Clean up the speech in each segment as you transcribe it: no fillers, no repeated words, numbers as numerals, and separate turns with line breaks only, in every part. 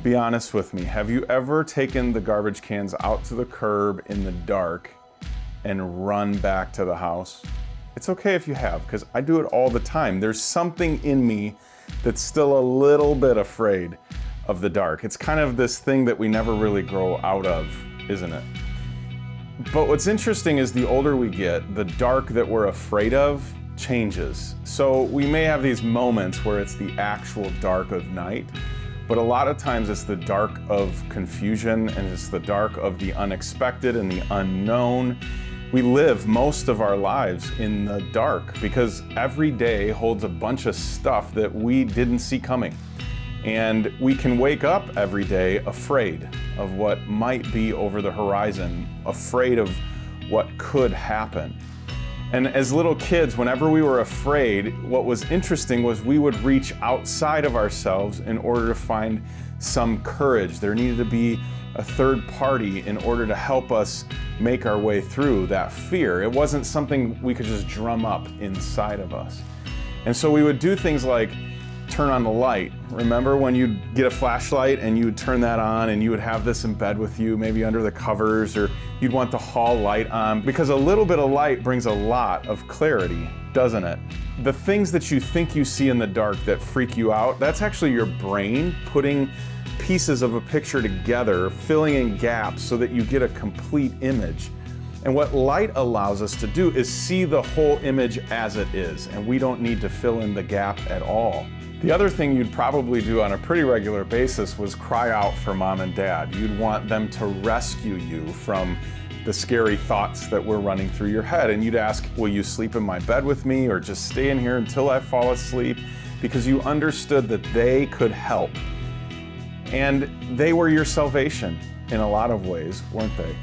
Be honest with me. Have you ever taken the garbage cans out to the curb in the dark and run back to the house? It's okay if you have, because I do it all the time. There's something in me that's still a little bit afraid of the dark. It's kind of this thing that we never really grow out of, isn't it? But what's interesting is the older we get, the dark that we're afraid of changes. So we may have these moments where it's the actual dark of night, but a lot of times it's the dark of confusion and it's the dark of the unexpected and the unknown. We live most of our lives in the dark because every day holds a bunch of stuff that we didn't see coming. And we can wake up every day afraid of what might be over the horizon, afraid of what could happen. And as little kids, whenever we were afraid, what was interesting was we would reach outside of ourselves in order to find some courage. There needed to be a third party in order to help us make our way through that fear. It wasn't something we could just drum up inside of us. And so we would do things like turn on the light. Remember when you'd get a flashlight and you would turn that on and you would have this in bed with you, maybe under the covers, or you'd want the hall light on, because a little bit of light brings a lot of clarity, doesn't it? The things that you think you see in the dark that freak you out, that's actually your brain putting pieces of a picture together, filling in gaps so that you get a complete image. And what light allows us to do is see the whole image as it is, and we don't need to fill in the gap at all. The other thing you'd probably do on a pretty regular basis was cry out for mom and dad. You'd want them to rescue you from the scary thoughts that were running through your head. And you'd ask, will you sleep in my bed with me or just stay in here until I fall asleep? Because you understood that they could help. And they were your salvation in a lot of ways, weren't they?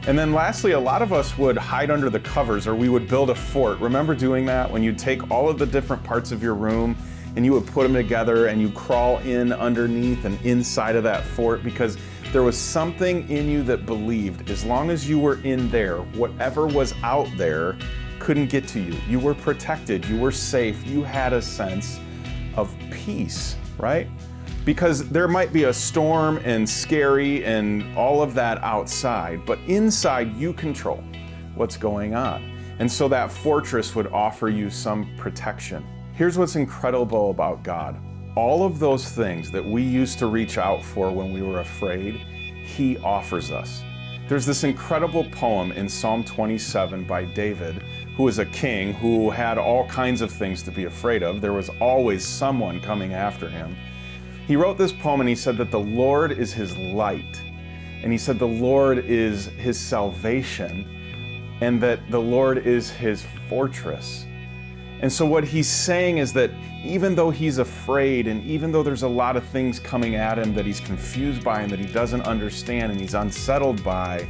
And then lastly, a lot of us would hide under the covers, or we would build a fort. Remember doing that? When you'd take all of the different parts of your room and you would put them together and you crawl in underneath and inside of that fort, because there was something in you that believed as long as you were in there, whatever was out there couldn't get to you. You were protected, you were safe, you had a sense of peace, right? Because there might be a storm and scary and all of that outside, but inside you control what's going on. And so that fortress would offer you some protection. Here's what's incredible about God. All of those things that we used to reach out for when we were afraid, He offers us. There's this incredible poem in Psalm 27 by David, who is a king who had all kinds of things to be afraid of. There was always someone coming after him. He wrote this poem and he said that the Lord is his light. And he said the Lord is his salvation and that the Lord is his fortress. And so what he's saying is that even though he's afraid and even though there's a lot of things coming at him that he's confused by and that he doesn't understand and he's unsettled by,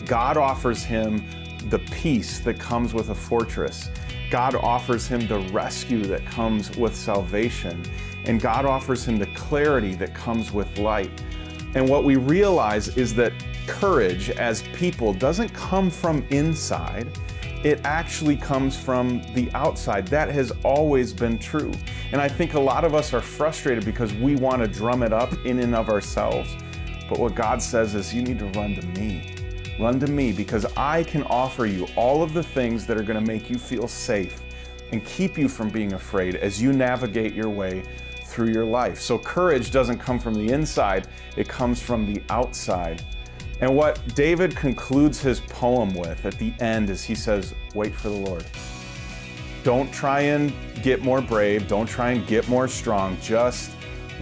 God offers him the peace that comes with a fortress. God offers him the rescue that comes with salvation. And God offers him the clarity that comes with light. And what we realize is that courage as people doesn't come from inside. It actually comes from the outside. That has always been true. And I think a lot of us are frustrated because we want to drum it up in and of ourselves. But what God says is you need to run to me. Run to me because I can offer you all of the things that are going to make you feel safe and keep you from being afraid as you navigate your way through your life. So courage doesn't come from the inside, it comes from the outside. And what David concludes his poem with at the end is he says, wait for the Lord. Don't try and get more brave. Don't try and get more strong. Just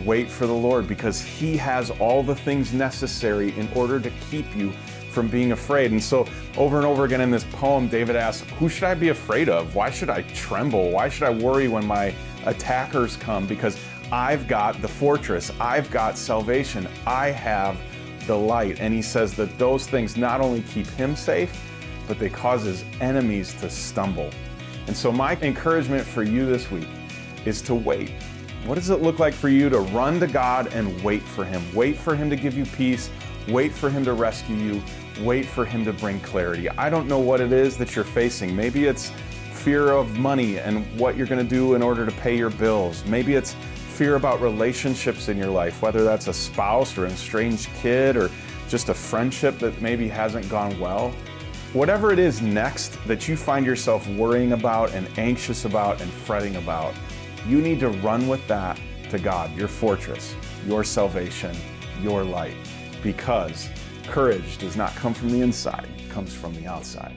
wait for the Lord because he has all the things necessary in order to keep you from being afraid. And so over and over again in this poem, David asks, who should I be afraid of? Why should I tremble? Why should I worry when my attackers come? Because I've got the fortress. I've got salvation. I have the light. And he says that those things not only keep him safe, but they cause his enemies to stumble. And so my encouragement for you this week is to wait. What does it look like for you to run to God and wait for him? Wait for him to give you peace. Wait for him to rescue you. Wait for him to bring clarity. I don't know what it is that you're facing. Maybe it's fear of money and what you're going to do in order to pay your bills. Maybe it's fear about relationships in your life, whether that's a spouse or an estranged kid or just a friendship that maybe hasn't gone well. Whatever it is next that you find yourself worrying about and anxious about and fretting about, you need to run with that to God, your fortress, your salvation, your light, because courage does not come from the inside, it comes from the outside.